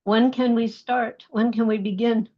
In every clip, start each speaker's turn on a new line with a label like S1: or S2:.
S1: When can we start? When can we begin?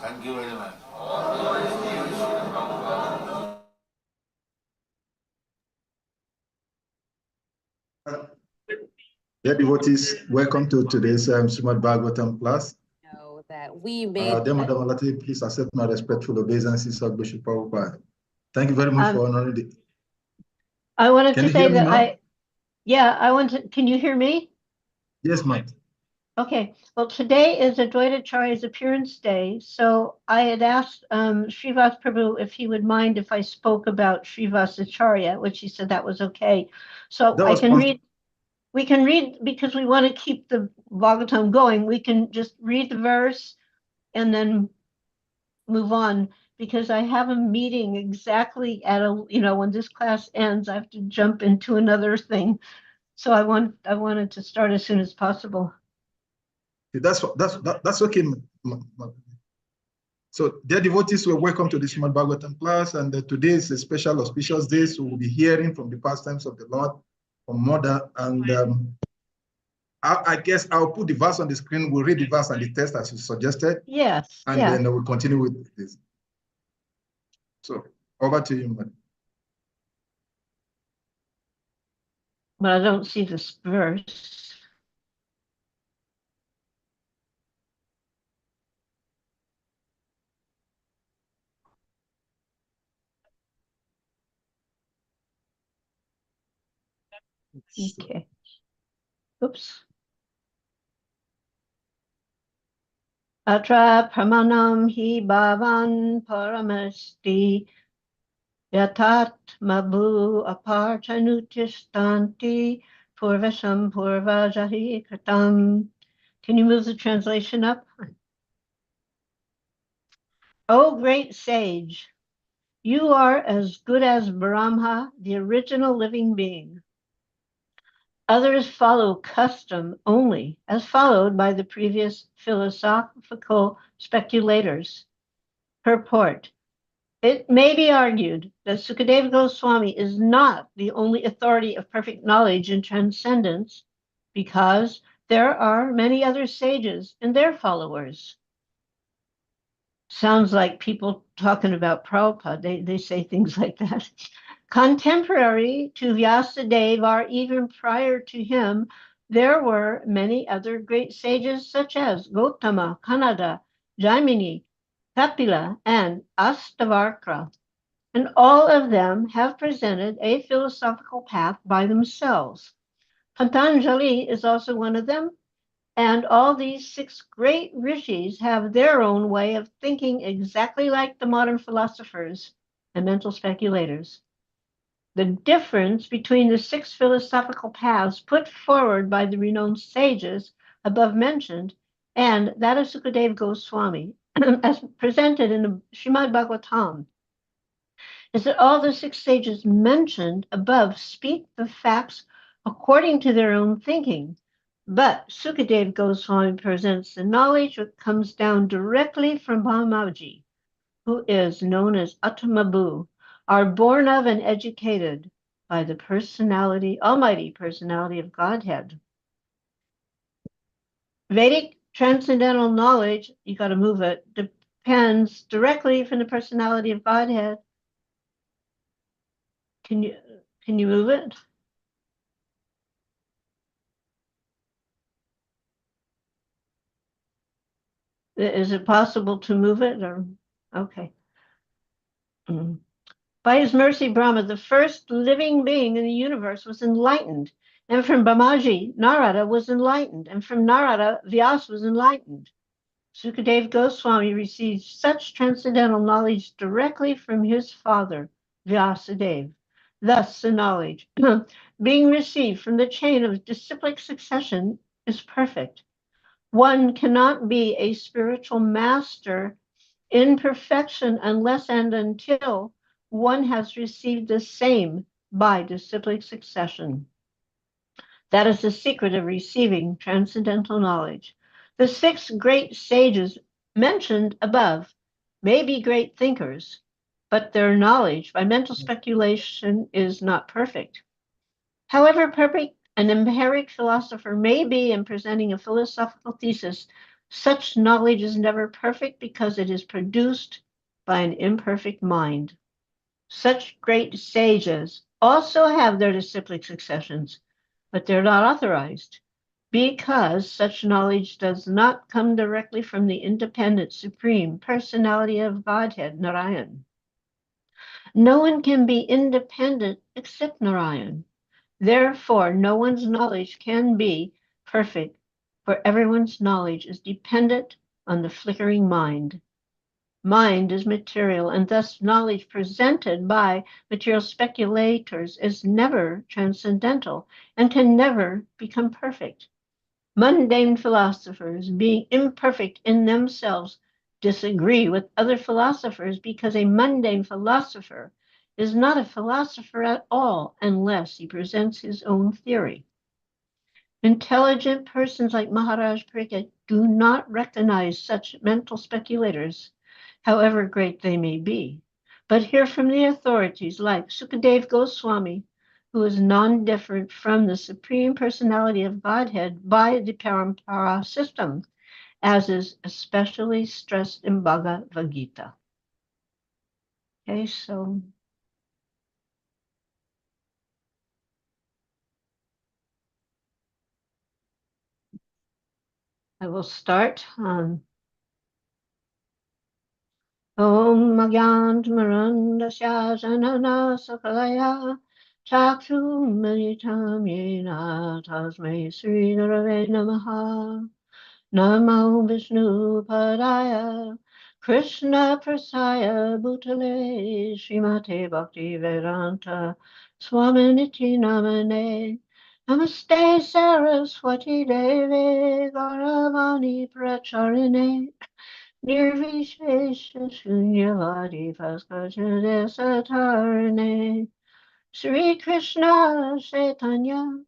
S2: Thank you very much.
S3: Dear devotees, welcome to today's SRIMAD BHAGAVATAM class.
S4: That we made.
S3: Dear Madam Malati, please accept my respectful obeisances of Bishop Prabhupada. Thank you very much for honoring the.
S1: I wanted to say that can you hear me?
S3: Yes, ma'am.
S1: Okay, well, today is Advaitacharya's appearance day, so I had asked Srivas Prabhu if he would mind if I spoke about Srivasacharya, which he said that was okay. So I can read, we can read, because we want to keep the Bhagavatam going, we can just read the verse and then move on, because I have a meeting exactly at when this class ends, I have to jump into another thing. So I wanted to start as soon as possible.
S3: That's okay. So, dear devotees, we're welcome to the SRIMAD BHAGAVATAM class, and today is a special auspicious day, so we'll be hearing from the pastimes of the Lord from Mother, and I guess I'll put the verse on the screen. We'll read the verse and the text as you suggested.
S1: Yes.
S3: And then we'll continue with this. So, over to you, Mother.
S1: But I don't see this verse. Okay. Oops. Atra pramanam hi bhavan paramasti yatat mabu apartanutistanti purvasam purvajahi kratam. Can you move the translation up? O great sage, you are as good as Brahma, the original living being. Others follow custom only, as followed by the previous philosophical speculators. Purport. It may be argued that Sukadeva Goswami is not the only authority of perfect knowledge and transcendence, because there are many other sages and their followers. Sounds like people talking about Prabhupada. They say things like that. Contemporary to Vyasadeva, or even prior to him, there were many other great sages such as Gautama, Kanada, Jaimini, Kapila, and Astavarkra. And all of them have presented a philosophical path by themselves. Patanjali is also one of them, and all these 6 great rishis have their own way of thinking exactly like the modern philosophers and mental speculators. The difference between the 6 philosophical paths put forward by the renowned sages above mentioned and that of Sukadeva Goswami, as presented in the SRIMAD BHAGAVATAM, is that all the 6 sages mentioned above speak the facts according to their own thinking. But Sukadeva Goswami presents the knowledge that comes down directly from Brahmaji, who is known as Atmabu, are born of and educated by the personality, almighty personality of Godhead. Vedic transcendental knowledge, you got to move it, depends directly from the personality of Godhead. Can you move it? Is it possible to move it? Or okay. By his mercy, Brahma, the first living being in the universe, was enlightened. And from Brahmaji, Narada was enlightened. And from Narada, Vyasa was enlightened. Sukadeva Goswami received such transcendental knowledge directly from his father, Vyasadeva. Thus, the knowledge being received from the chain of disciplic succession is perfect. One cannot be a spiritual master in perfection unless and until one has received the same by disciplic succession. That is the secret of receiving transcendental knowledge. The 6 great sages mentioned above may be great thinkers, but their knowledge by mental speculation is not perfect. However perfect an empiric philosopher may be in presenting a philosophical thesis, such knowledge is never perfect because it is produced by an imperfect mind. Such great sages also have their disciplic successions, but they're not authorized because such knowledge does not come directly from the independent supreme personality of Godhead, Narayan. No one can be independent except Narayan. Therefore, no one's knowledge can be perfect, for everyone's knowledge is dependent on the flickering mind. Mind is material, and thus knowledge presented by material speculators is never transcendental and can never become perfect. Mundane philosophers, being imperfect in themselves, disagree with other philosophers because a mundane philosopher is not a philosopher at all unless he presents his own theory. Intelligent persons like Maharaj Pariksit do not recognize such mental speculators, however great they may be, but hear from the authorities like Sukadeva Goswami, who is non-different from the Supreme Personality of Godhead by the Parampara system, as is especially stressed in Bhagavad Gita. Okay, so I will start on Om Magyantamarandasya Janana Sakalaya Chakru Militam Yena Tasmai Sri Gurave Namaha Namo Vishnu Padaya Krishna Prasaya Bhutale Srimate Bhakti Vedanta Swaminiti Namane Namaste Saraswati Devi Gauravani Pracharine Nirvishesha Shunyavadi Bhaskara Satarne Sri Krishna Chaitanya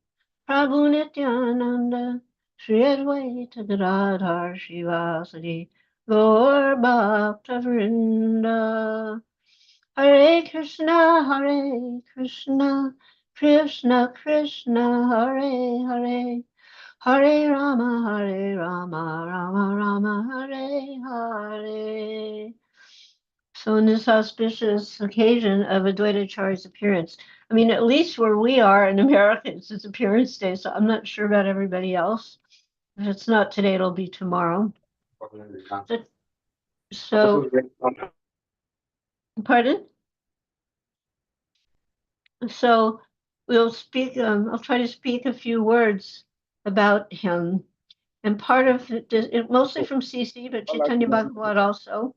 S1: Prabhu Nityananda Sri Advaita Gadadhar Shivasadi Gaur Bhakta Vrinda Hare Krishna Krishna Krishna Hare Hare Hare Rama, Rama Rama, Hare Hare. So on this auspicious occasion of Advaitacharya's appearance, I mean, at least where we are in America, it's his appearance day, so I'm not sure about everybody else. If it's not today, it'll be tomorrow. So pardon? So we'll speak, I'll try to speak a few words about him. And part of it, mostly from CC, but Chaitanya Bhagavat also.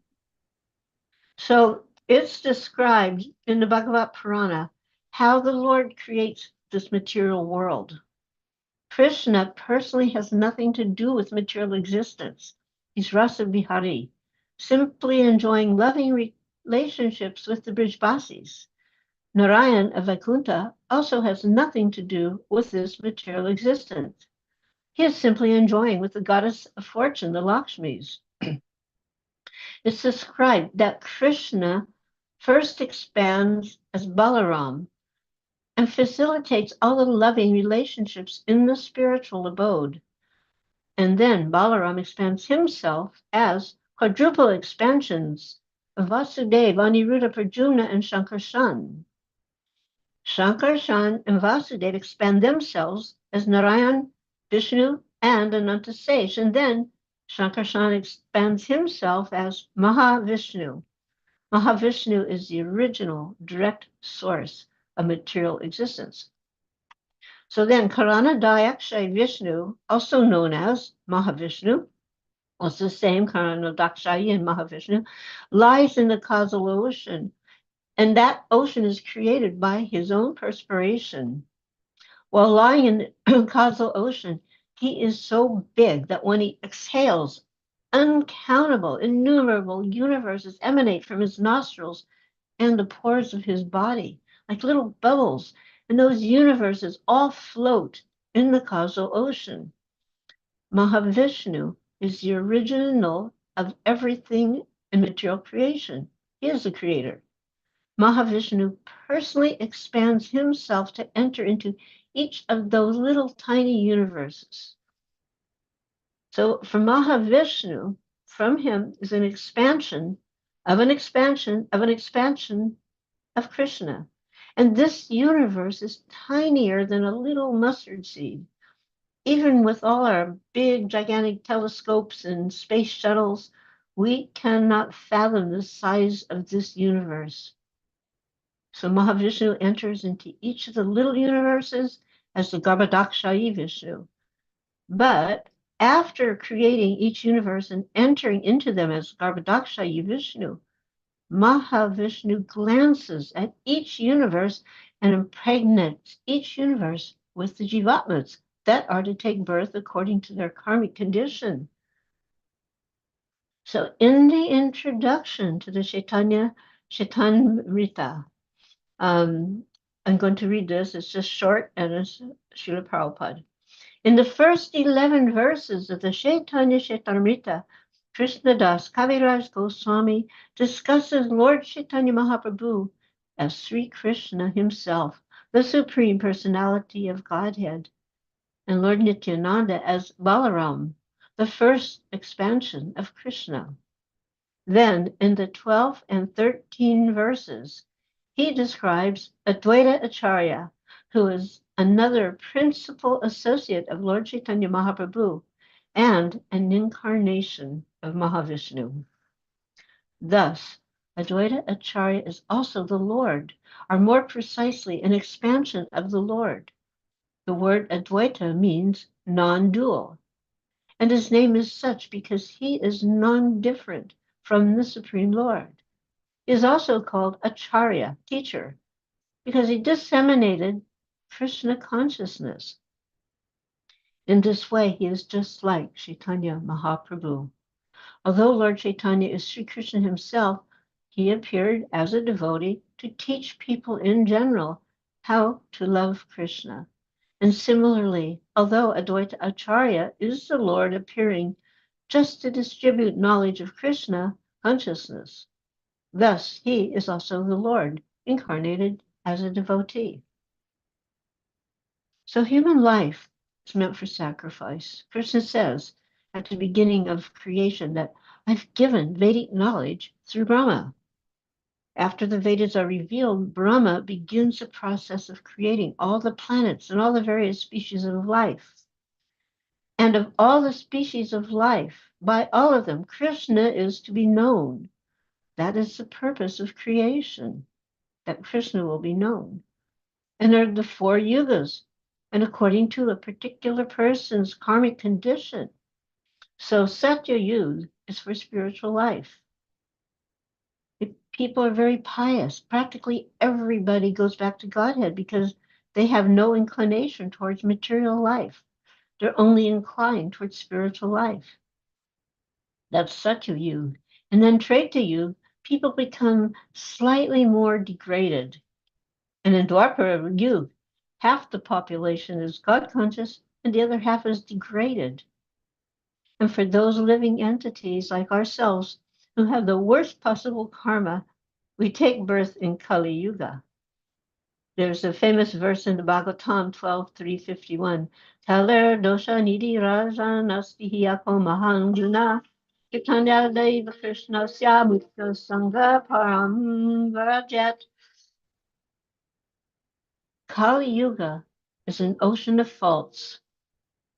S1: So it's described in the Bhagavat Purana how the Lord creates this material world. Krishna personally has nothing to do with material existence. He's Rasa Vihari, simply enjoying loving relationships with the Brijbasis. Narayan of Vaikuntha also has nothing to do with this material existence. He is simply enjoying with the goddess of fortune, the Lakshmis. It's described that Krishna first expands as Balaram and facilitates all the loving relationships in the spiritual abode. And then Balaram expands himself as quadruple expansions of Vasudeva, Aniruddha, Pradyumna, and Shankarshan. Shankarshan and Vasudeva expand themselves as Narayan, Vishnu, and Anantasesh, and then Shankarshan expands himself as Mahavishnu. Mahavishnu is the original direct source of material existence. So then Karanadayakshay Vishnu, also known as Mahavishnu, it's the same Karanadakshayi and Mahavishnu, lies in the causal ocean, and that ocean is created by his own perspiration. While lying in the causal ocean, he is so big that when he exhales, uncountable, innumerable universes emanate from his nostrils and the pores of his body, like little bubbles, and those universes all float in the causal ocean. Mahavishnu is the original of everything in material creation. He is the creator. Mahavishnu personally expands himself to enter into each of those little tiny universes. So from Mahavishnu, from him is an expansion of an expansion of an expansion of Krishna. And this universe is tinier than a little mustard seed. Even with all our big, gigantic telescopes and space shuttles, we cannot fathom the size of this universe. So Mahavishnu enters into each of the little universes as the Garbhodakshayi Vishnu. But after creating each universe and entering into them as Garbhodakshayi Vishnu, Mahavishnu glances at each universe and impregnates each universe with the Jivatmas that are to take birth according to their karmic condition. So in the introduction to the Chaitamrita, I'm going to read this. It's just short and it's Srila Prabhupada. In the first 11 verses of the Chaitanya Chaitamrita, Krishnadas Kaviraj Goswami discusses Lord Chaitanya Mahaprabhu as Sri Krishna himself, the Supreme Personality of Godhead, and Lord Nityananda as Balaram, the first expansion of Krishna. Then, in the 12th and 13 verses, he describes Advaita Acharya, who is another principal associate of Lord Chaitanya Mahaprabhu and an incarnation of Mahavishnu. Thus, Advaita Acharya is also the Lord, or more precisely, an expansion of the Lord. The word Advaita means non-dual, and his name is such because he is non-different from the Supreme Lord. He is also called Acharya, teacher, because he disseminated Krishna consciousness. In this way, he is just like Chaitanya Mahaprabhu. Although Lord Chaitanya is Sri Krishna himself, he appeared as a devotee to teach people in general how to love Krishna. And similarly, although Advaita Acharya is the Lord appearing just to distribute knowledge of Krishna consciousness, thus he is also the Lord incarnated as a devotee. So human life is meant for sacrifice. Krishna says at the beginning of creation that I've given Vedic knowledge through Brahma. After the Vedas are revealed, Brahma begins the process of creating all the planets and all the various species of life. And of all the species of life, by all of them, Krishna is to be known. That is the purpose of creation, that Krishna will be known. And there are the 4 yugas, and according to a particular person's karmic condition. So Satya Yuga is for spiritual life. If people are very pious, practically everybody goes back to Godhead because they have no inclination towards material life. They're only inclined towards spiritual life. That's Satya Yuga. And then Treta Yuga, people become slightly more degraded. And in Dwapara Yuga, half the population is God conscious and the other half is degraded. And for those living entities like ourselves who have the worst possible karma, we take birth in Kali Yuga. There's a famous verse in the Bhagavatam 12:351. Kaler dosha nidhi raja nastihi ako mahanguna Chaitanya Deva Krishna Syamukta Sangha Param Varajat. Kali Yuga is an ocean of faults.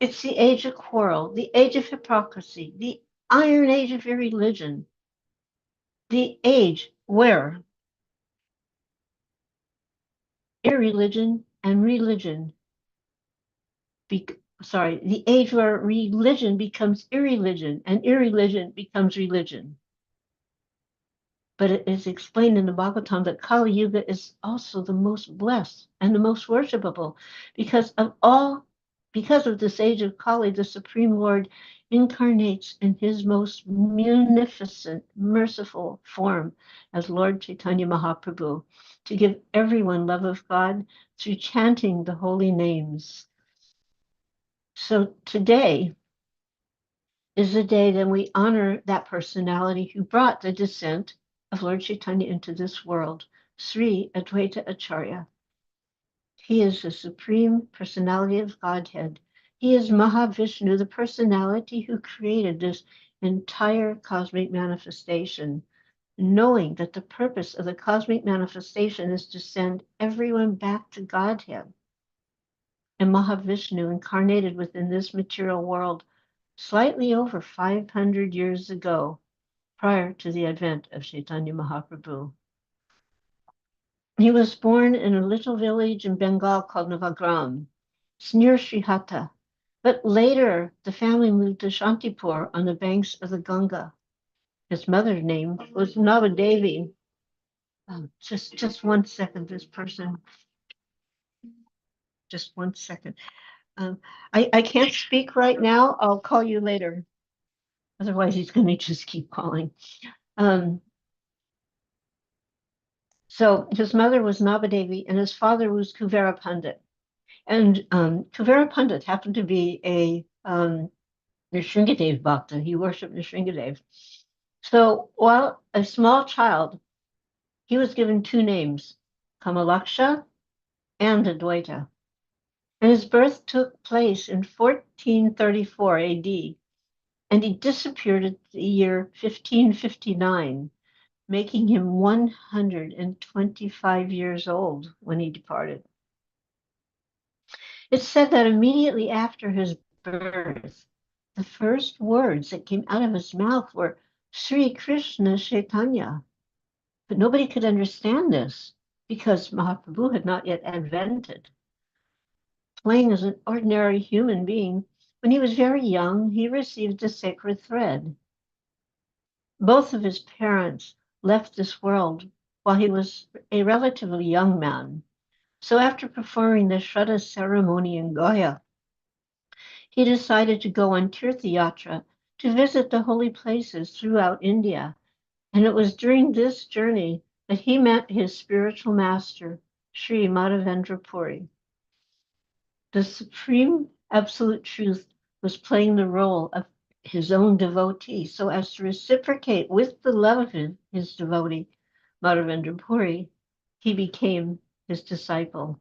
S1: It's the age of quarrel, the age of hypocrisy, the iron age of irreligion, the age where irreligion and religion, the age where religion becomes irreligion and irreligion becomes religion. But it is explained in the Bhagavatam that Kali Yuga is also the most blessed and the most worshipable because of this age of Kali, the Supreme Lord incarnates in his most munificent, merciful form as Lord Chaitanya Mahaprabhu to give everyone love of God through chanting the holy names. So today is the day that we honor that personality who brought the descent of Lord Chaitanya into this world, Sri Advaita Acharya. He is the Supreme Personality of Godhead. He is Mahavishnu, the personality who created this entire cosmic manifestation, knowing that the purpose of the cosmic manifestation is to send everyone back to Godhead. And Mahavishnu incarnated within this material world slightly over 500 years ago, prior to the advent of Chaitanya Mahaprabhu. He was born in a little village in Bengal called Navagram. It's near Srihata. But later, the family moved to Shantipur on the banks of the Ganga. His mother's name was Navadevi. Just 1 second, this person. Just 1 second. I can't speak right now. I'll call you later. Otherwise, he's going to just keep calling. So his mother was Navadevi and his father was Kuvera Pandit. And Kuvera Pandit happened to be a Nrsingadev Bhakta. He worshipped Nrsingadev. So while a small child, he was given two names, Kamalaksha and Advaita. And his birth took place in 1434 AD, and he disappeared at the year 1559, making him 125 years old when he departed. It's said that immediately after his birth, the first words that came out of his mouth were Sri Krishna Chaitanya. But nobody could understand this because Mahaprabhu had not yet advented. Playing as an ordinary human being, when he was very young, he received a sacred thread. Both of his parents left this world while he was a relatively young man. So after performing the Shraddha ceremony in Gaya, he decided to go on Tirtha Yatra to visit the holy places throughout India. And it was during this journey that he met his spiritual master, Sri Madhavendra Puri. The supreme absolute truth was playing the role of his own devotee so as to reciprocate with the love of his devotee, Madhavendra Puri. He became his disciple.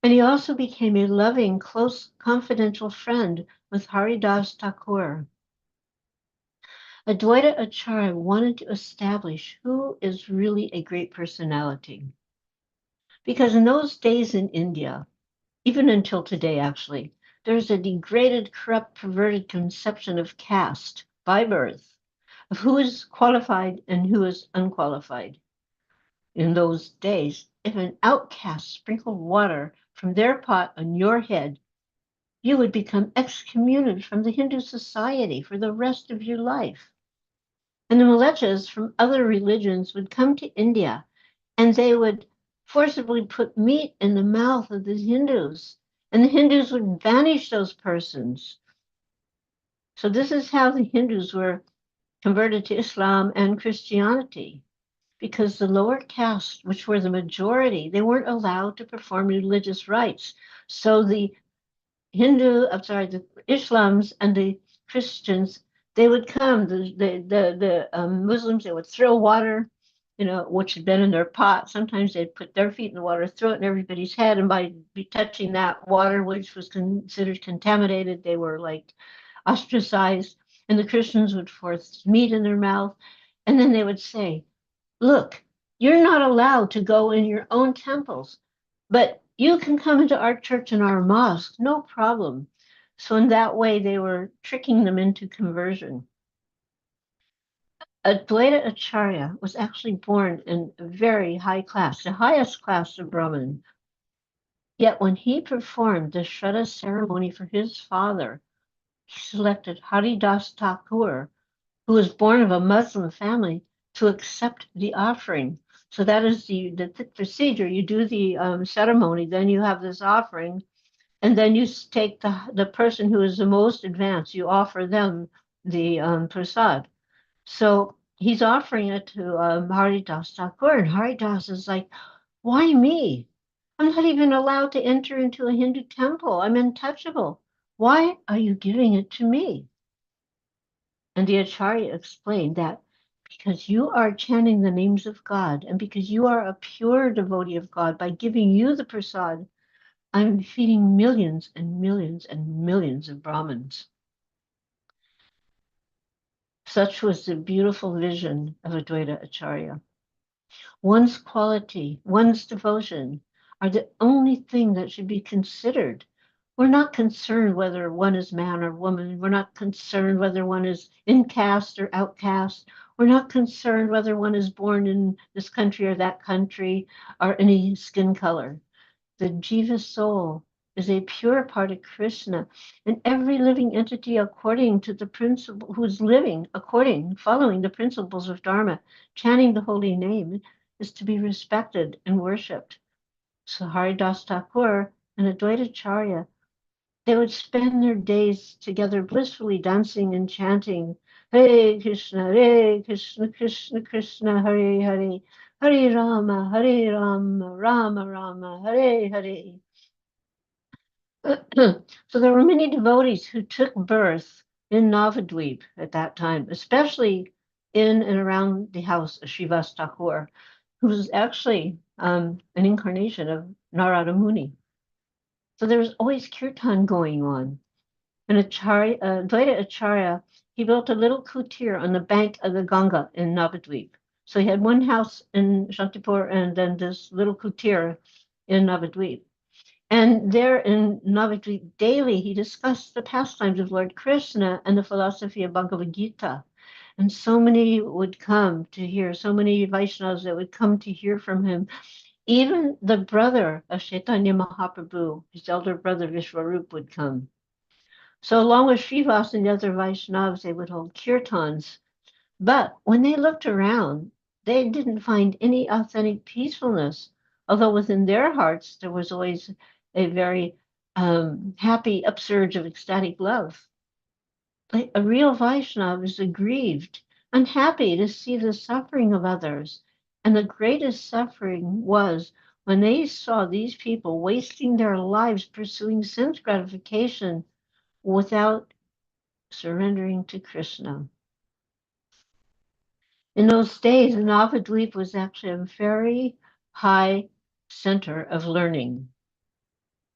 S1: And he also became a loving, close, confidential friend with Haridas Thakur. Advaita Acharya wanted to establish who is really a great personality. Because in those days in India, even until today actually, there's a degraded, corrupt, perverted conception of caste by birth, of who is qualified and who is unqualified. In those days, if an outcast sprinkled water from their pot on your head, you would become excommunicated from the Hindu society for the rest of your life. And the Malachas from other religions would come to India and they would forcibly put meat in the mouth of the Hindus, and the Hindus would banish those persons. So this is how the Hindus were converted to Islam and Christianity, because the lower caste, which were the majority, they weren't allowed to perform religious rites. So the the Islams and the Christians, they would come, the Muslims, they would throw water, which had been in their pot. Sometimes they'd put their feet in the water, throw it in everybody's head, and by touching that water, which was considered contaminated, they were like ostracized. And the Christians would force meat in their mouth, and then they would say, look, you're not allowed to go in your own temples, but you can come into our church and our mosque, no problem. So in that way, they were tricking them into conversion. Advaita Acharya was actually born in a very high class, the highest class of Brahmin. Yet when he performed the Shraddha ceremony for his father, he selected Haridas Thakur, who was born of a Muslim family, to accept the offering. So that is the procedure. You do the ceremony, then you have this offering, and then you take the person who is the most advanced, you offer them the prasad. So he's offering it to Haridas Thakur, and Haridas is like, why me? I'm not even allowed to enter into a Hindu temple. I'm untouchable. Why are you giving it to me? And the Acharya explained that because you are chanting the names of God and because you are a pure devotee of God, by giving you the prasad, I'm feeding millions and millions and millions of Brahmins. Such was the beautiful vision of Advaita Acharya. One's quality, one's devotion are the only thing that should be considered. We're not concerned whether one is man or woman. We're not concerned whether one is in caste or outcast. We're not concerned whether one is born in this country or that country or any skin color. The Jiva soul is a pure part of Krishna, and every living entity according to the principle, who's living following the principles of Dharma, chanting the holy name, is to be respected and worshipped. So Haridas Thakur and Advaita Acharya they would spend their days together blissfully dancing and chanting, Hare Krishna, Krishna Krishna, Hare Hare, Hare Rama, Rama Rama, Hare Hare. So there were many devotees who took birth in Navadvip at that time, especially in and around the house of Srivas Thakur, who was actually an incarnation of Narada Muni. So there was always kirtan going on. And Dvaita Acharya, he built a little kutir on the bank of the Ganga in Navadvip. So he had one house in Shantipur and then this little kutir in Navadvip. And there in Navadvip daily, he discussed the pastimes of Lord Krishna and the philosophy of Bhagavad Gita. And so many would come to hear, so many Vaishnavas that would come to hear from him. Even the brother of Chaitanya Mahaprabhu, his elder brother Vishwarup, would come. So along with Srivas and the other Vaishnavas, they would hold kirtans. But when they looked around, they didn't find any authentic peacefulness, although within their hearts there was always a very happy upsurge of ecstatic love. Like a real Vaishnava is aggrieved, unhappy to see the suffering of others. And the greatest suffering was when they saw these people wasting their lives pursuing sense gratification without surrendering to Krishna. In those days, Navadvip was actually a very high center of learning.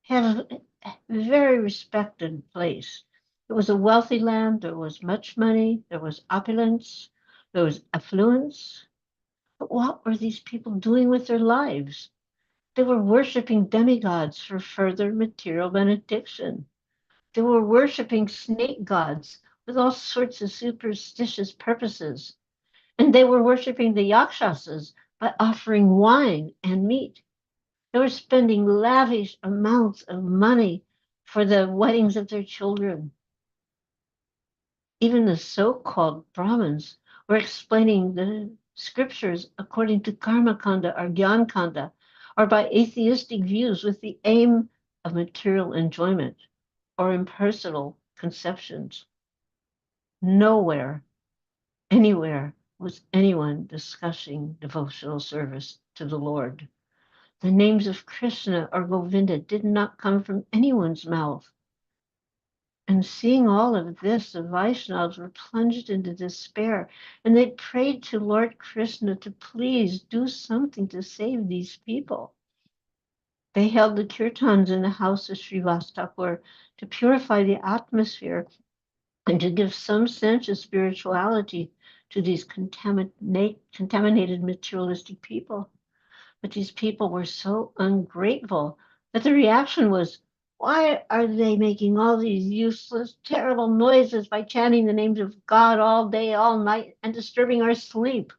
S1: Had a very respected place. It was a wealthy land, there was much money, there was opulence, there was affluence. But what were these people doing with their lives? They were worshiping demigods for further material benediction. They were worshiping snake gods with all sorts of superstitious purposes. And they were worshiping the yakshasas by offering wine and meat. They were spending lavish amounts of money for the weddings of their children. Even the so-called Brahmins were explaining the scriptures according to Karma Kanda or Gyan Kanda, or by atheistic views with the aim of material enjoyment or impersonal conceptions. Nowhere, anywhere, was anyone discussing devotional service to the Lord. The names of Krishna or Govinda did not come from anyone's mouth. And seeing all of this, the Vaishnavas were plunged into despair, and they prayed to Lord Krishna to please do something to save these people. They held the kirtans in the house of Srivas Thakur to purify the atmosphere and to give some sense of spirituality to these contaminated materialistic people. But these people were so ungrateful that the reaction was, why are they making all these useless, terrible noises by chanting the names of God all day, all night, and disturbing our sleep?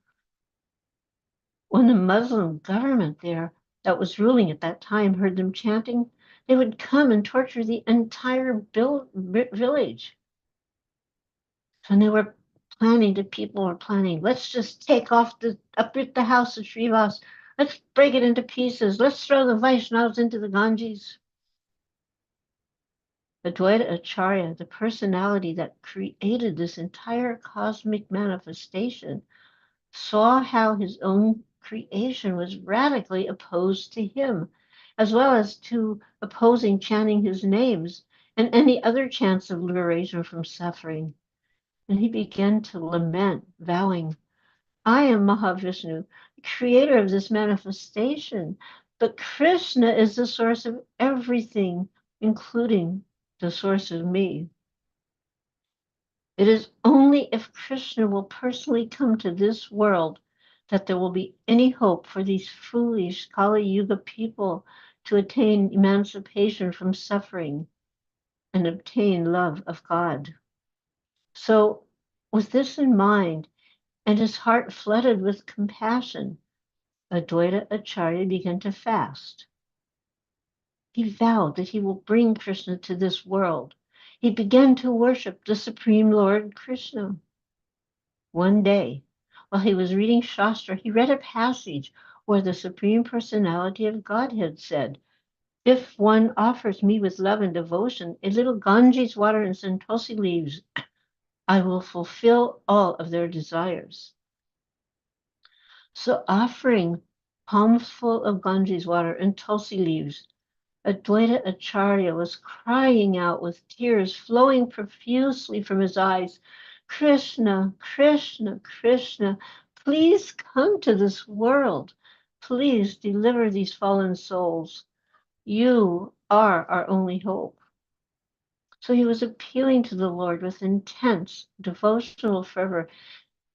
S1: When the Muslim government there that was ruling at that time heard them chanting, they would come and torture the entire village. So they were planning, the people were planning, let's just uproot the house of Srivas. Let's break it into pieces. Let's throw the Vaishnavas into the Ganges. Advaita Acharya, the personality that created this entire cosmic manifestation, saw how his own creation was radically opposed to him, as well as to opposing chanting his names and any other chants of liberation from suffering. And he began to lament, vowing, I am Mahavishnu, the creator of this manifestation, but Krishna is the source of everything, including the source of me. It is only if Krishna will personally come to this world that there will be any hope for these foolish Kali Yuga people to attain emancipation from suffering and obtain love of God. So, with this in mind, and his heart flooded with compassion, Advaita Acharya began to fast. He vowed that he will bring Krishna to this world. He began to worship the Supreme Lord Krishna. One day, while he was reading Shastra, he read a passage where the Supreme Personality of Godhead said, If one offers me with love and devotion a little Ganges water and some tulsi leaves, I will fulfill all of their desires. So offering palmful of Ganges water and tulsi leaves, Advaita Acharya was crying out with tears flowing profusely from his eyes, Krishna, Krishna, Krishna, please come to this world. Please deliver these fallen souls. You are our only hope. So he was appealing to the Lord with intense devotional fervor,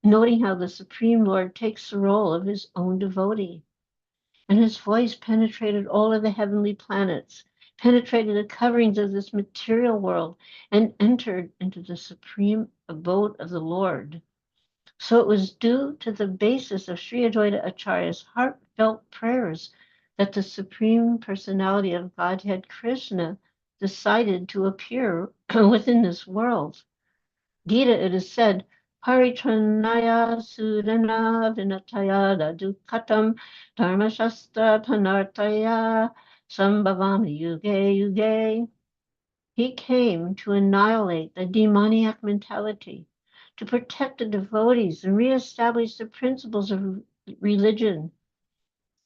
S1: noting how the Supreme Lord takes the role of his own devotee. And his voice penetrated all of the heavenly planets, penetrated the coverings of this material world, and entered into the supreme abode of the Lord. So it was due to the basis of Sri Advaita Acharya's heartfelt prayers that the Supreme Personality of Godhead Krishna decided to appear within this world. Gita, it is said, Paritranaya Sudana Vinataya Dukatam Dharmashastra Panartaya Sambhavami Yuge Yuge. He came to annihilate the demoniac mentality, to protect the devotees and reestablish the principles of religion.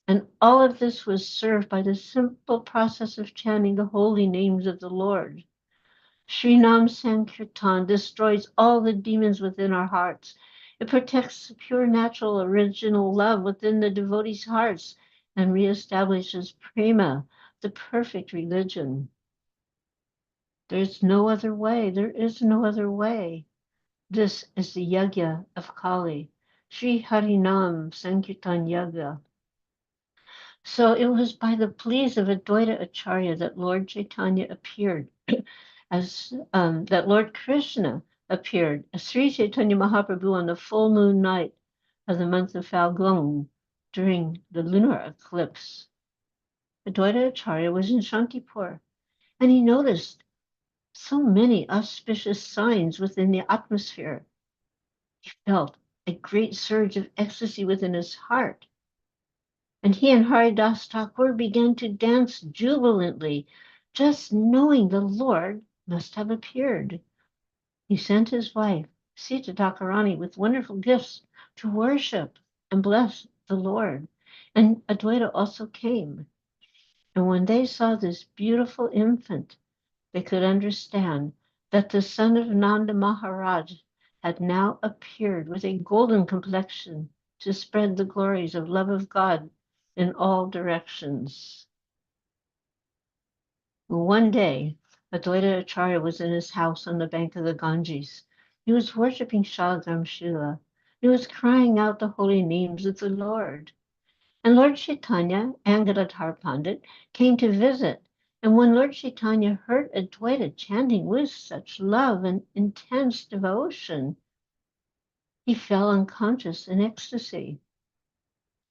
S1: And all of this was served by the simple process of chanting the holy names of the Lord. Srinam Sankirtan destroys all the demons within our hearts. It protects the pure, natural, original love within the devotees' hearts and reestablishes prema, the perfect religion. There's no other way. There is no other way. This is the yajna of Kali, Sri Harinam Sankirtan Yajna. So it was by the pleas of Advaita Acharya that Lord Chaitanya appeared, that Lord Krishna appeared as Sri Chaitanya Mahaprabhu on the full moon night of the month of Falgun during the lunar eclipse. Advaita Acharya was in Shantipur, and he noticed so many auspicious signs within the atmosphere. He felt a great surge of ecstasy within his heart. And he and Haridas Thakur began to dance jubilantly, just knowing the Lord must have appeared. He sent his wife, Sita Thakurani, with wonderful gifts to worship and bless the Lord. And Advaita also came. And when they saw this beautiful infant, they could understand that the son of Nanda Maharaj had now appeared with a golden complexion to spread the glories of love of God in all directions. One day, Advaita Acharya was in his house on the bank of the Ganges. He was worshipping Shalagram Shila. He was crying out the holy names of the Lord. And Lord Chaitanya and Gadadhar Pandit came to visit. And when Lord Chaitanya heard Advaita chanting with such love and intense devotion, he fell unconscious in ecstasy.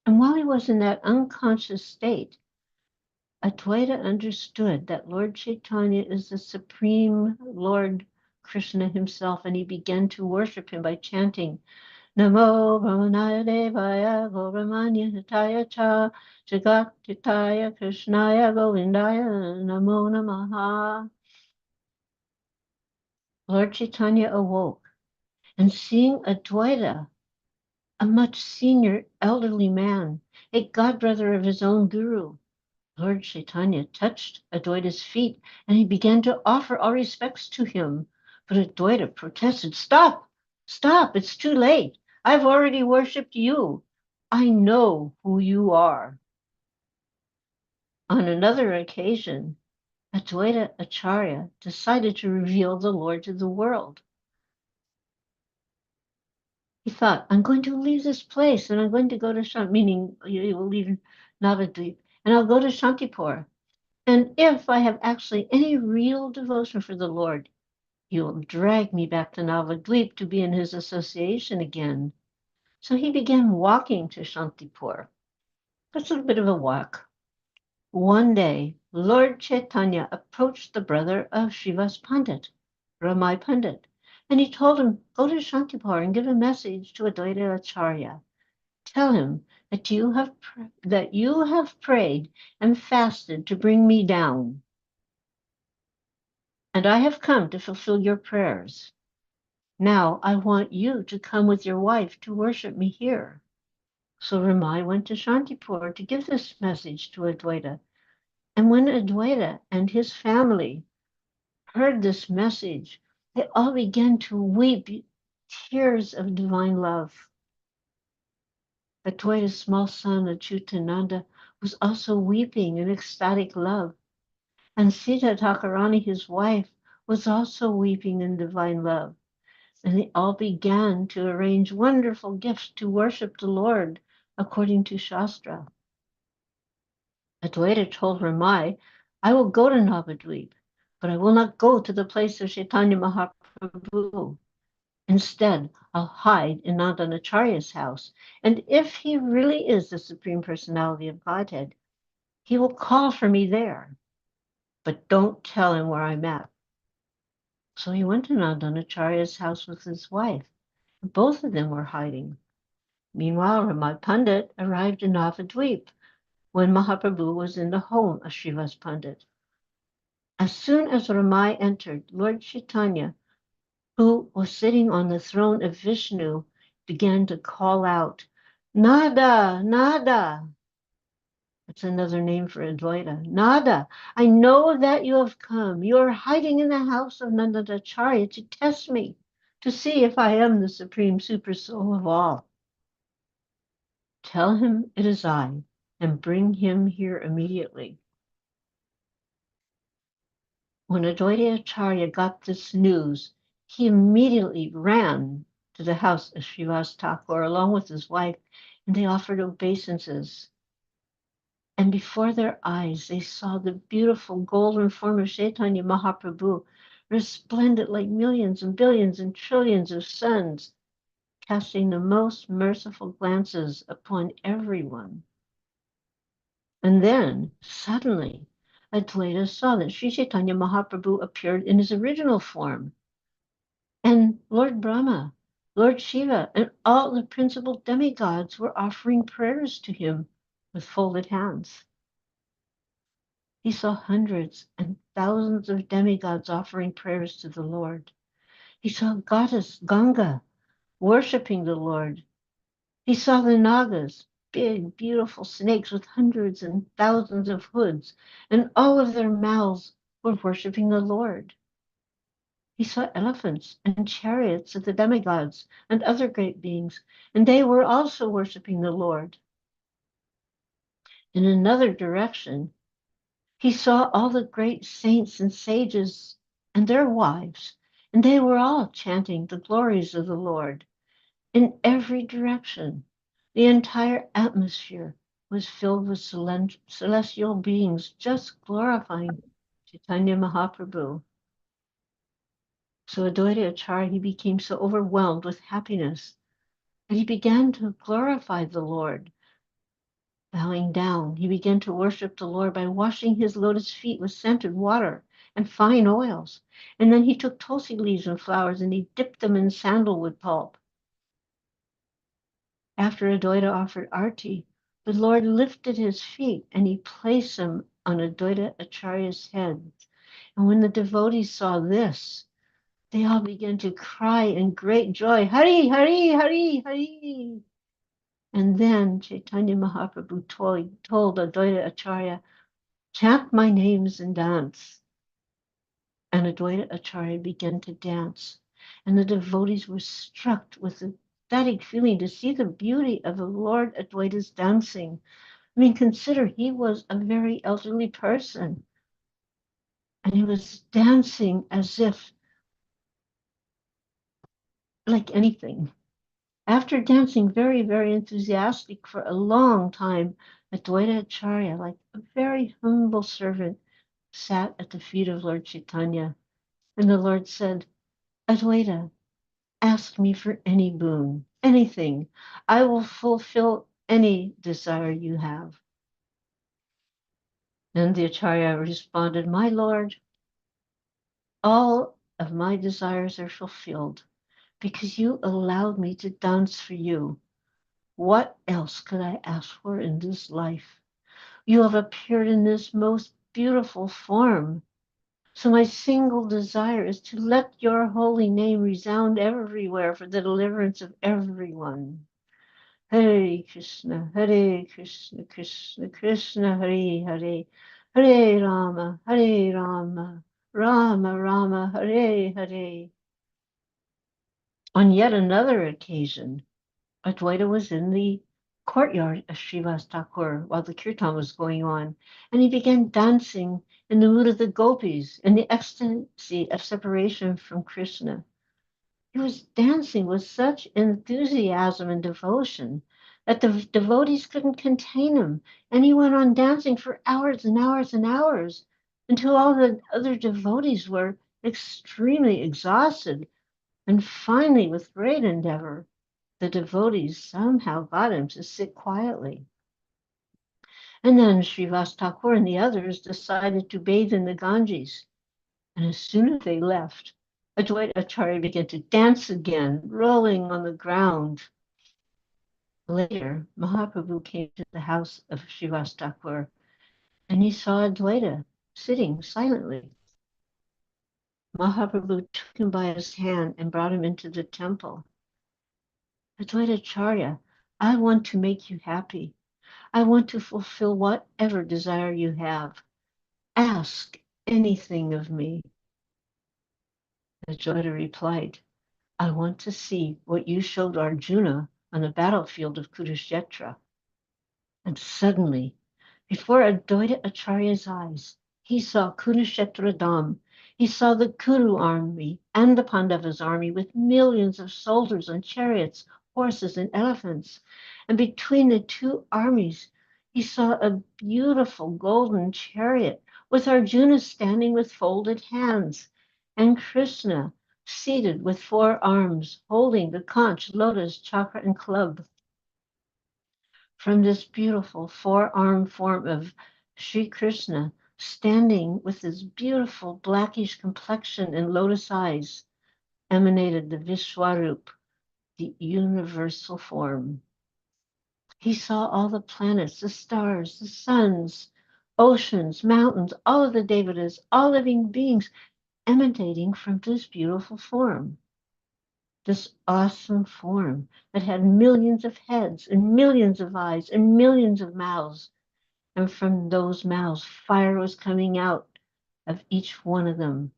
S1: And while he was in that unconscious state, Advaita understood that Lord Chaitanya is the Supreme Lord Krishna himself, and he began to worship him by chanting, Namo Brahmanaya Devaya Gauramanya Hitaya Cha Jagat Hitaya Krishnaya Govindaya Namo Namaha. Lord Chaitanya awoke, and seeing Advaita, a much senior elderly man, a godbrother of his own guru, Lord Chaitanya touched Advaita's feet, and he began to offer all respects to him. But Advaita protested, Stop! Stop! It's too late. I've already worshipped you. I know who you are. On another occasion, Advaita Acharya decided to reveal the Lord to the world. He thought, I'm going to leave this place and I'm going to go to Shantipur, meaning you will leave Navadvip, and I'll go to Shantipur. And if I have actually any real devotion for the Lord, he will drag me back to Navadvip to be in his association again. So he began walking to Shantipur. That's a bit of a walk. One day, Lord Chaitanya approached the brother of Srivas Pandit, Ramai Pandit, and he told him, go to Shantipur and give a message to Advaita Acharya. Tell him that you have prayed and fasted to bring me down, and I have come to fulfill your prayers. Now I want you to come with your wife to worship me here." So Ramai went to Shantipur to give this message to Adwaita. And when Adwaita and his family heard this message, they all began to weep tears of divine love. Adwaita's small son, Achyutananda, was also weeping in ecstatic love. And Sita Thakurani, his wife, was also weeping in divine love. And they all began to arrange wonderful gifts to worship the Lord according to Shastra. Adwaita told Ramai, "I will go to Navadvip, but I will not go to the place of Chaitanya Mahaprabhu. Instead, I'll hide in Nandanacharya's house. And if he really is the Supreme Personality of Godhead, he will call for me there. But don't tell him where I'm at." So he went to Nandanacharya's house with his wife. Both of them were hiding. Meanwhile, Ramai Pandit arrived in Navadvip when Mahaprabhu was in the home of Srivas Pandit. As soon as Ramai entered, Lord Chaitanya, who was sitting on the throne of Vishnu, began to call out, "Nada, Nada." It's another name for Advaita. "Nada, I know that you have come. You are hiding in the house of Nandanacharya to test me, to see if I am the supreme super soul of all. Tell him it is I, and bring him here immediately." When Advaita Acharya got this news, he immediately ran to the house of Srivas Thakur along with his wife, and they offered obeisances. And before their eyes, they saw the beautiful golden form of Chaitanya Mahaprabhu, resplendent like millions and billions and trillions of suns, casting the most merciful glances upon everyone. And then, suddenly, Advaita saw that Sri Chaitanya Mahaprabhu appeared in his original form. And Lord Brahma, Lord Shiva, and all the principal demigods were offering prayers to him with folded hands. He saw hundreds and thousands of demigods offering prayers to the Lord. He saw goddess Ganga worshiping the Lord. He saw the Nagas, big, beautiful snakes with hundreds and thousands of hoods, and all of their mouths were worshiping the Lord. He saw elephants and chariots of the demigods and other great beings, and they were also worshiping the Lord. In another direction, he saw all the great saints and sages and their wives, and they were all chanting the glories of the Lord. In every direction, the entire atmosphere was filled with celestial beings just glorifying Chaitanya Mahaprabhu. So Advaita Acharya, he became so overwhelmed with happiness that he began to glorify the Lord. Bowing down, he began to worship the Lord by washing his lotus feet with scented water and fine oils. And then he took tulsi leaves and flowers and he dipped them in sandalwood pulp. After Advaita offered arti, the Lord lifted his feet and he placed them on Advaita Acharya's head. And when the devotees saw this, they all began to cry in great joy, "Hari, Hari, Hari, Hari." And then Chaitanya Mahaprabhu told Advaita Acharya, "Chant my names and dance." And Advaita Acharya began to dance. And the devotees were struck with the ecstatic feeling to see the beauty of the Lord Advaita's dancing. I mean, consider he was a very elderly person. And he was dancing as if like anything. After dancing very, very enthusiastic for a long time, Advaita Acharya, like a very humble servant, sat at the feet of Lord Chaitanya. And the Lord said, "Advaita, ask me for any boon, anything. I will fulfill any desire you have." And the Acharya responded, "My Lord, all of my desires are fulfilled because you allowed me to dance for you. What else could I ask for in this life? You have appeared in this most beautiful form. So my single desire is to let your holy name resound everywhere for the deliverance of everyone. Hare Krishna, Krishna Krishna, Hare Hare, Hare Rama, Rama Rama, Hare Hare. On yet another occasion, Adwaita was in the courtyard of Srivas Thakur while the kirtan was going on, and he began dancing in the mood of the gopis, in the ecstasy of separation from Krishna. He was dancing with such enthusiasm and devotion that the devotees couldn't contain him, and he went on dancing for hours and hours and hours until all the other devotees were extremely exhausted. And finally, with great endeavor, the devotees somehow got him to sit quietly. And then Srivas Thakur and the others decided to bathe in the Ganges. And as soon as they left, Adwaita Acharya began to dance again, rolling on the ground. Later, Mahaprabhu came to the house of Srivas Thakur, and he saw Adwaita sitting silently. Mahaprabhu took him by his hand and brought him into the temple. Adwaita Acharya, I want to make you happy. I want to fulfill whatever desire you have. Ask anything of me. Adwaita replied, I want to see what you showed Arjuna on the battlefield of Kurukshetra. And suddenly, before Adwaita Acharya's eyes, he saw Kurukshetra Dham. He saw the Kuru army and the Pandavas' army with millions of soldiers and chariots, horses and elephants. And between the two armies, he saw a beautiful golden chariot with Arjuna standing with folded hands and Krishna seated with four arms, holding the conch, lotus, chakra, and club. From this beautiful four-armed form of Sri Krishna, standing with his beautiful blackish complexion and lotus eyes, emanated the Vishwarup, the universal form. He saw all the planets, the stars, the suns, oceans, mountains, all of the devatas, all living beings emanating from this beautiful form. This awesome form that had millions of heads and millions of eyes and millions of mouths. And from those mouths, fire was coming out of each one of them.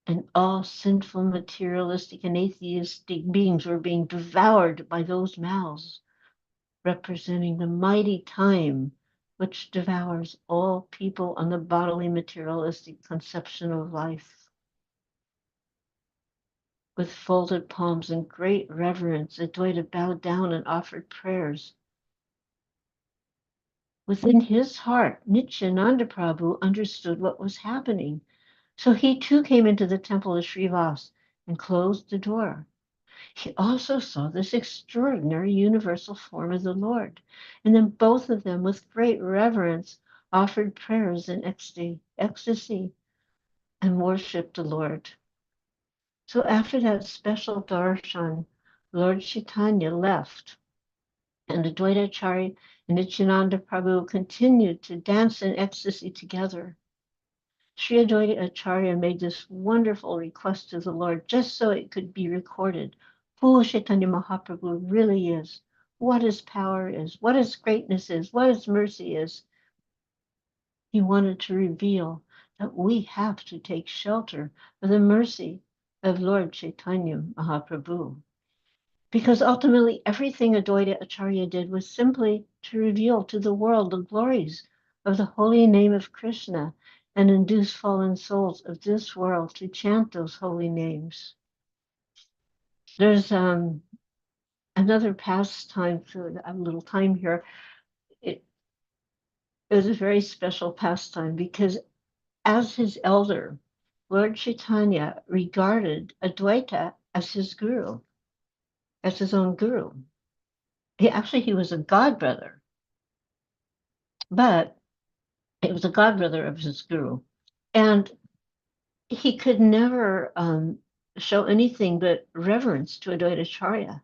S1: And all sinful, materialistic, and atheistic beings were being devoured by those mouths, representing the mighty time which devours all people on the bodily, materialistic conception of life. With folded palms and great reverence, Adwaita bowed down and offered prayers. Within his heart, Nityananda Prabhu understood what was happening. So he too came into the temple of Srivas and closed the door. He also saw this extraordinary universal form of the Lord. And then both of them, with great reverence, offered prayers in ecstasy and worshiped the Lord. So after that special darshan, Lord Chaitanya left, and Adwaita Acharya and Nityananda Prabhu continued to dance in ecstasy together. Sri Adwaita Acharya made this wonderful request to the Lord just so it could be recorded who Chaitanya Mahaprabhu really is, what his power is, what his greatness is, what his mercy is. He wanted to reveal that we have to take shelter of the mercy of Lord Chaitanya Mahaprabhu. Because ultimately everything Adwaita Acharya did was simply to reveal to the world the glories of the holy name of Krishna and induce fallen souls of this world to chant those holy names. There's another pastime, so I have a little time here. It was a very special pastime because as his elder, Lord Chaitanya regarded Adwaita as his guru, as his own guru. He was a godbrother, but it was a godbrother of his guru. And he could never show anything but reverence to Adwaita Acharya.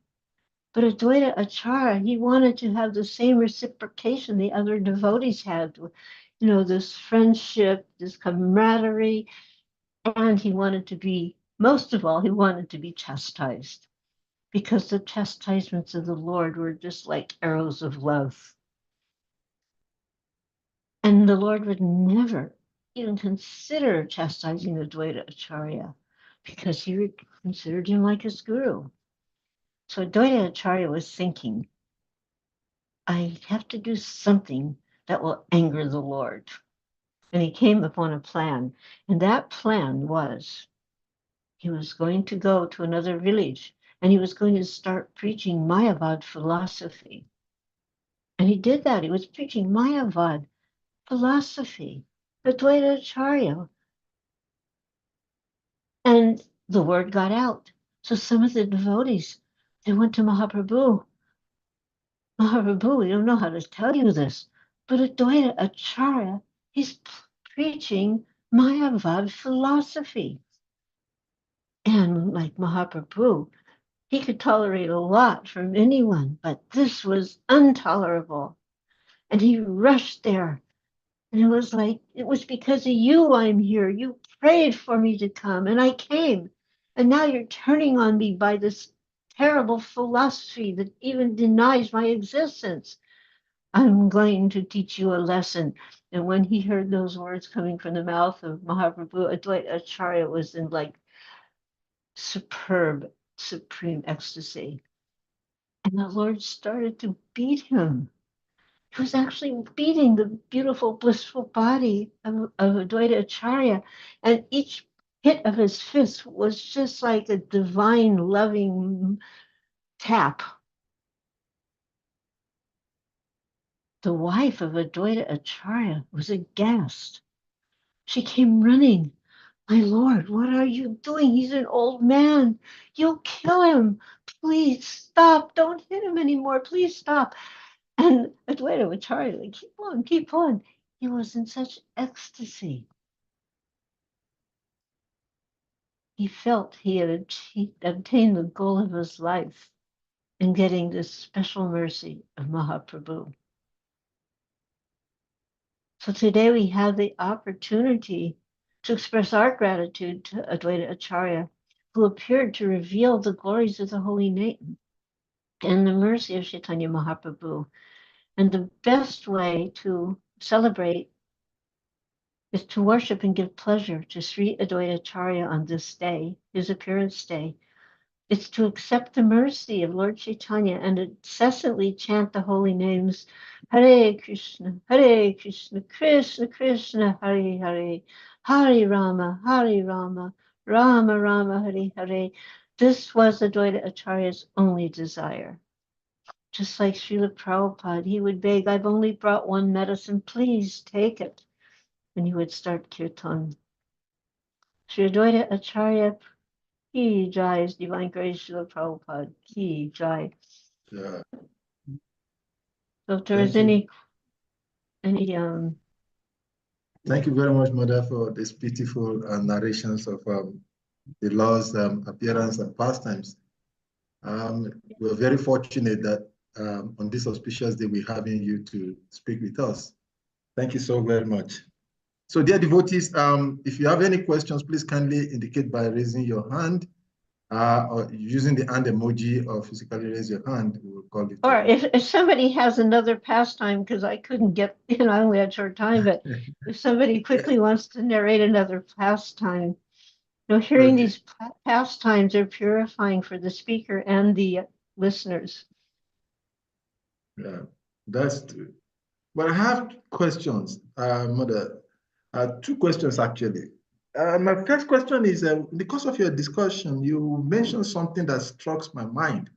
S1: But Advaita Acharya, he wanted to have the same reciprocation the other devotees had, you know, this friendship, this camaraderie, and he wanted to be, most of all, he wanted to be chastised, because the chastisements of the Lord were just like arrows of love. And the Lord would never even consider chastising Advaita Acharya, because he considered him like his guru. So Advaita Acharya was thinking, I have to do something that will anger the Lord. And he came upon a plan. And that plan was he was going to go to another village and he was going to start preaching Mayavad philosophy. And he did that. He was preaching Mayavad philosophy, Advaita Acharya. And the word got out. So some of the devotees, they went to Mahaprabhu. Mahaprabhu, we don't know how to tell you this, but Advaita Acharya, he's preaching Mayavad philosophy. And like Mahaprabhu, he could tolerate a lot from anyone, but this was intolerable. And he rushed there. And it was like, it was because of you I'm here. You prayed for me to come, and I came. And now you're turning on me by this terrible philosophy that even denies my existence. I'm going to teach you a lesson. And when he heard those words coming from the mouth of Mahaprabhu, Advaita Acharya was in like superb, supreme ecstasy. And the Lord started to beat him. He was actually beating the beautiful, blissful body of Advaita Acharya. And each hit of his fist was just like a divine, loving tap. The wife of Advaita Acharya was aghast. She came running. My Lord, what are you doing? He's an old man. You'll kill him. Please stop. Don't hit him anymore. Please stop. And Advaita Acharya, like, keep on, keep on. He was in such ecstasy. He felt he had obtained the goal of his life in getting this special mercy of Mahaprabhu. So today we have the opportunity to express our gratitude to Advaita Acharya, who appeared to reveal the glories of the holy name and the mercy of Chaitanya Mahaprabhu. And the best way to celebrate is to worship and give pleasure to Sri Advaita Acharya on this day, his appearance day. It's to accept the mercy of Lord Chaitanya and incessantly chant the holy names, Hare Krishna, Krishna Krishna, Hare Hare, Hare Rama, Rama Rama, Hare Hare. This was Advaita Acharya's only desire. Just like Srila Prabhupada, he would beg, I've only brought one medicine, please take it. And he would start kirtan. Sri Advaita Acharya, Ki Jai, Divine Grace, Srila Prabhupada, Ki Jai.
S3: Yeah.
S1: So if there is any
S3: Thank you very much, Mother, for this beautiful narrations of the Lord's appearance and pastimes. We're very fortunate that on this auspicious day, we're having you to speak with us. Thank you so very much. So, dear devotees, if you have any questions, please kindly indicate by raising your hand or using the hand emoji, or physically raise your hand. We will call it.
S1: Or if somebody has another pastime, because I couldn't get, I only had short time, but if somebody quickly wants to narrate another pastime, hearing these pastimes are purifying for the speaker and the listeners.
S3: Yeah, that's true. But I have questions, Mother. Two questions, actually. My first question is, because of your discussion, you mentioned something that struck my mind.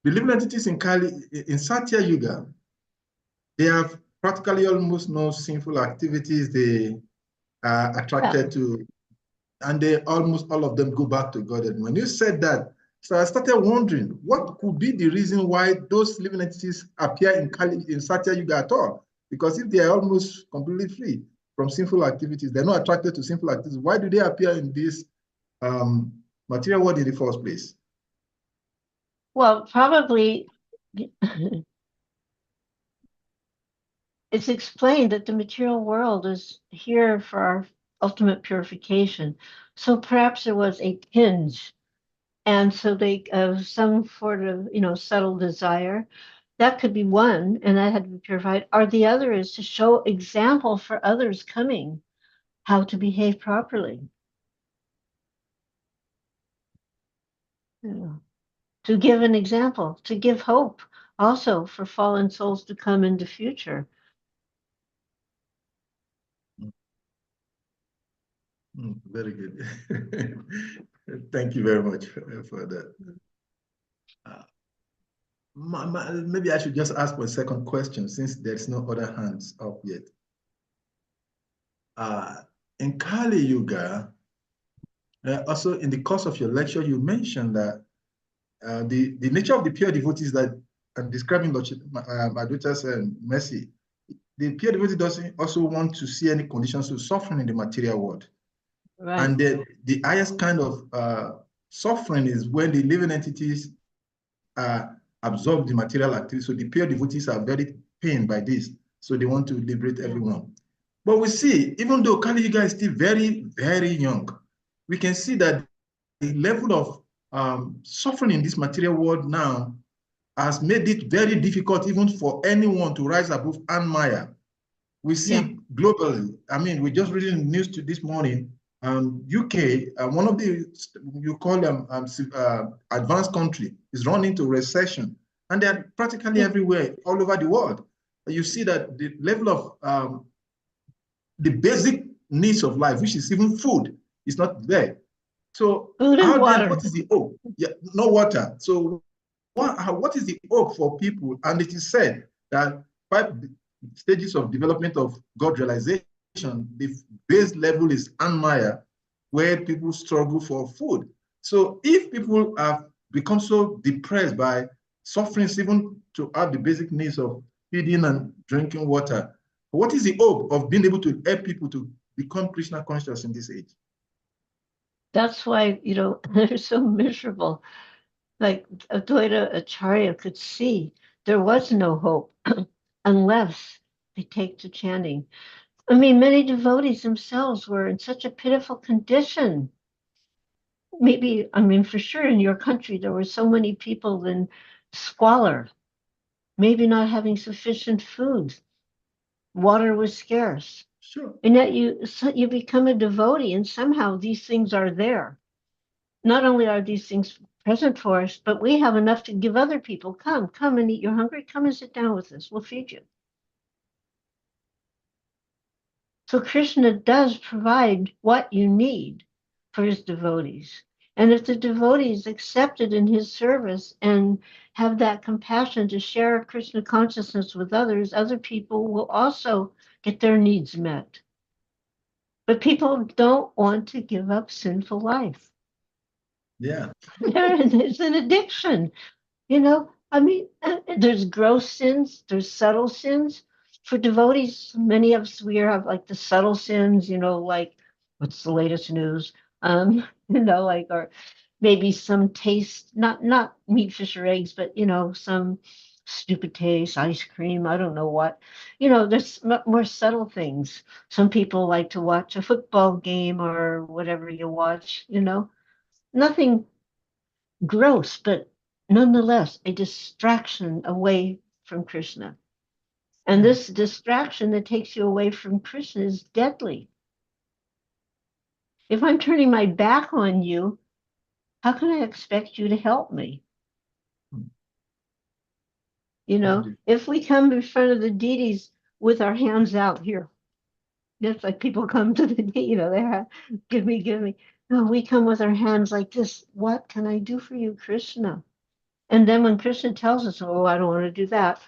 S3: The living entities in Satya Yuga, they have practically almost no sinful activities they are attracted to, and they almost all of them go back to God. And when you said that, so I started wondering, what could be the reason why those living entities appear in Satya Yuga at all? Because if they are almost completely free from sinful activities, they're not attracted to sinful activities, why do they appear in this material world in the first place?
S1: Well, probably it's explained that the material world is here for our ultimate purification. So perhaps there was a tinge, and so they some sort of subtle desire. That could be one, and that had to be purified. Or the other is to show example for others coming how to behave properly. To give an example, to give hope also for fallen souls to come in the future.
S3: Very good. Thank you very much for that. Maybe I should just ask for a second question since there's no other hands up yet. In Kali Yuga, also in the course of your lecture, you mentioned that the nature of the pure devotees that I'm describing my daughter's mercy, the pure devotee doesn't also want to see any conditions of suffering in the material world.
S1: Right.
S3: And the highest kind of suffering is when the living entities absorb the material activity. So the pure devotees are very pained by this. So they want to liberate everyone. But we see, even though Kali Yuga is still very, very young, we can see that the level of suffering in this material world now has made it very difficult even for anyone to rise above Maya. We see globally, I mean, we just reading the news this morning, UK, one of the, you call them advanced country, is running into recession. And they're practically everywhere, all over the world. You see that the level of the basic needs of life, which is even food, is not there. So
S1: food and water.
S3: What is the hope? Yeah, no water. So what is the hope for people? And it is said that 5 stages of development of God realization, the base level is Anmaya, where people struggle for food. So if people have become so depressed by suffering even to have the basic needs of feeding and drinking water, what is the hope of being able to help people to become Krishna conscious in this age?
S1: That's why, they're so miserable. Like Advaita Acharya could see there was no hope unless they take to chanting. I mean, many devotees themselves were in such a pitiful condition. Maybe, I mean, for sure in your country, there were so many people in squalor, maybe not having sufficient food. Water was scarce.
S3: Sure.
S1: And yet you become a devotee, and somehow these things are there. Not only are these things present for us, but we have enough to give other people. Come and eat. You're hungry? Come and sit down with us. We'll feed you. So Krishna does provide what you need for his devotees. And if the devotees accepted in his service and have that compassion to share Krishna consciousness with others, other people will also get their needs met. But people don't want to give up sinful life.
S3: Yeah.
S1: It's an addiction. I mean, there's gross sins, there's subtle sins. For devotees, many of us, we have like the subtle sins, like what's the latest news? Like, or maybe some taste, not meat, fish, or eggs, but, some stupid taste, ice cream, I don't know what. There's more subtle things. Some people like to watch a football game or whatever you watch, nothing gross, but nonetheless a distraction away from Krishna. And this distraction that takes you away from Krishna is deadly. If I'm turning my back on you, how can I expect you to help me? If we come in front of the deities with our hands out here, just like people come to the, they have, give me. No, we come with our hands like this. What can I do for you, Krishna? And then when Krishna tells us, oh, I don't want to do that.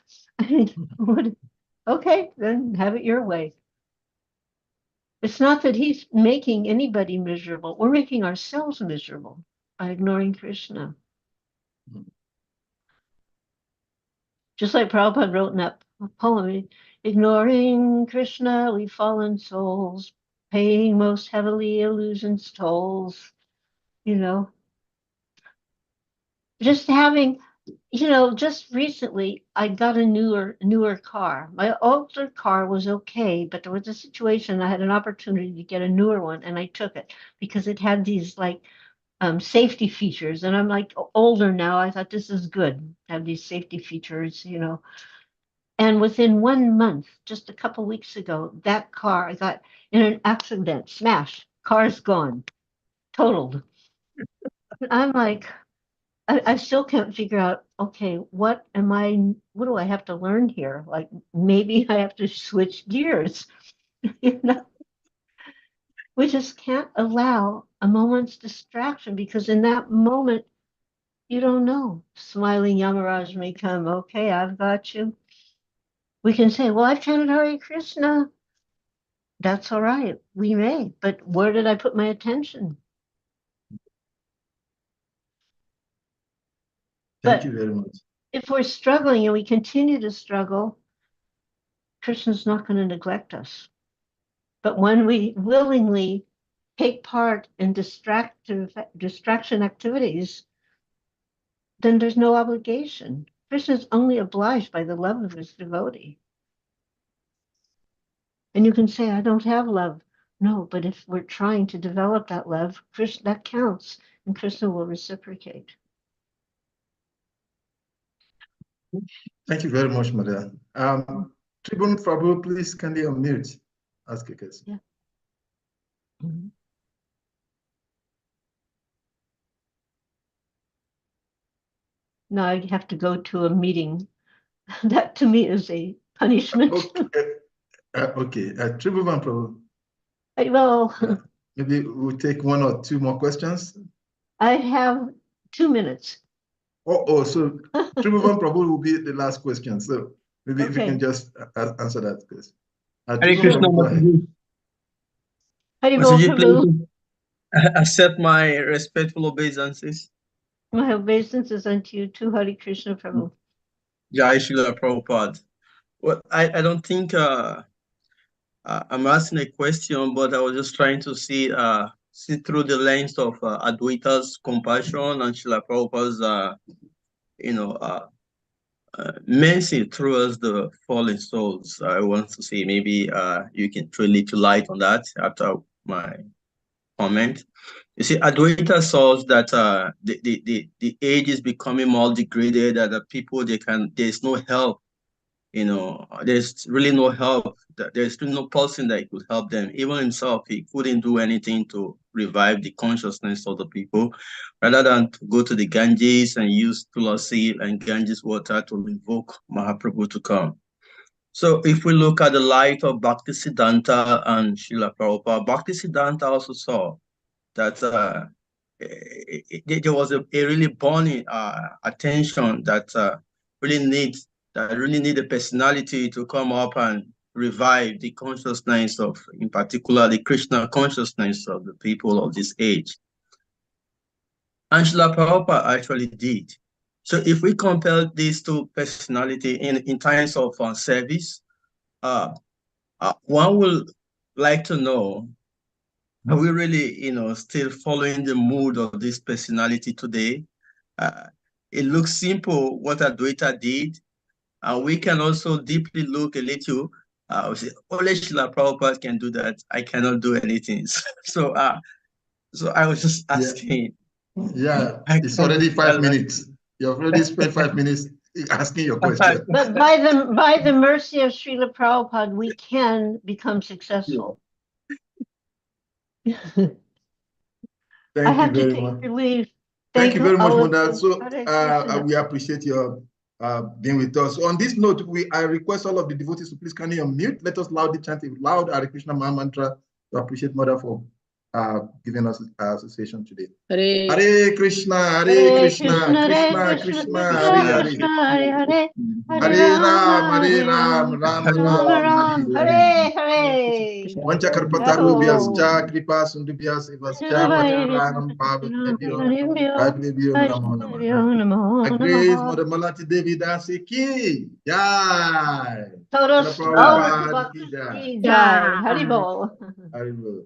S1: Okay, then have it your way. It's not that he's making anybody miserable. We're making ourselves miserable by ignoring Krishna. Just like Prabhupada wrote in that poem, ignoring Krishna, we fallen souls, paying most heavily illusions tolls, Just having you know, just recently I got a newer car. My older car was okay, but there was a situation I had an opportunity to get a newer one, and I took it because it had these like safety features. And I'm like older now. I thought this is good, have these safety features, you know. And within 1 month, just a couple weeks ago, that car I got in an accident, smash, car's gone, totaled. I'm like, I still can't figure out, okay, what do I have to learn here? Like maybe I have to switch gears, you know? We just can't allow a moment's distraction because in that moment, you don't know. Smiling Yamaraj may come, okay, I've got you. We can say, well, I've chanted Hare Krishna. That's all right, we may, but where did I put my attention?
S3: Thank you very much.
S1: If we're struggling and we continue to struggle, Krishna's not going to neglect us. But when we willingly take part in distraction activities, then there's no obligation. Krishna's only obliged by the love of his devotee. And you can say, I don't have love. No, but if we're trying to develop that love, Krishna, that counts, and Krishna will reciprocate.
S3: Thank you very much, Madam. Tribune Prabhu, please kindly unmute. Ask a question.
S1: Yeah. Mm-hmm. Now I have to go to a meeting. That to me is a punishment.
S3: Okay, Tribune Prabhu.
S1: Well,
S3: maybe we'll take one or two more questions.
S1: I have 2 minutes.
S3: So Tribhuvan Prabhu will be the last question. So maybe if you
S1: Okay.
S3: can just answer that question.
S5: Hare Krishna,
S3: Prabhu, go ahead.
S1: Haribol Prabhu.
S5: please accept my respectful obeisances.
S1: My obeisance unto you too, Hare Krishna Prabhu.
S5: Jai Srila Prabhupada. Well, I don't think I'm asking a question, but I was just trying to see through the lens of Advaita's compassion and Srila Prabhupada's mercy towards the fallen souls. I want to see maybe you can throw a little light on that after my comment. You see, Advaita saws that the age is becoming more degraded, that the people, there's no help, there's really no help. There's really no person that could help them. Even himself, he couldn't do anything to revive the consciousness of the people, rather than to go to the Ganges and use Tulasi and Ganges water to invoke Mahaprabhu to come. So if we look at the light of Bhaktisiddhanta and Srila Prabhupada, Bhaktisiddhanta also saw that there was a really burning attention that really need a personality to come up and revive the consciousness of, in particular, the Krishna consciousness of the people of this age. And Srila Prabhupada actually did. So if we compare these two personalities in times of service, one will like to know, are we really, still following the mood of this personality today? It looks simple what Advaita did, and we can also deeply look a little. Say, only Srila Prabhupada can do that. I cannot do anything. So I was just asking.
S3: Yeah, it's already 5 minutes. You have already spent 5 minutes asking your question.
S1: But by the mercy of Srila Prabhupada, we can become successful.
S3: Thank
S1: I have
S3: you
S1: to
S3: very
S1: take
S3: much.
S1: your leave.
S3: Thank you very much,
S1: all of
S3: Mother.
S1: you.
S3: So
S1: Hare Krishna.
S3: we appreciate your being with us. So on this note, I request all of the devotees to please kindly unmute. Let us loudly chant a loud Hare Krishna Maha Mantra to appreciate Mother for giving us our association today. Hare Krishna, Hare Krishna, Krishna Krishna, Hare Hare. Hare Ram, Ram Ram, Hare Hare. Vancha Karpataru Vyascha, Kripa Sundubhyas Evascha, Patiranam Bhavibhyo Namo Namaha. A grace Mother Malati Devi Dasi ki Jai.
S1: Todos,
S3: Prabhupada ki Jai.
S1: Jai. Haribol.
S3: Haribol.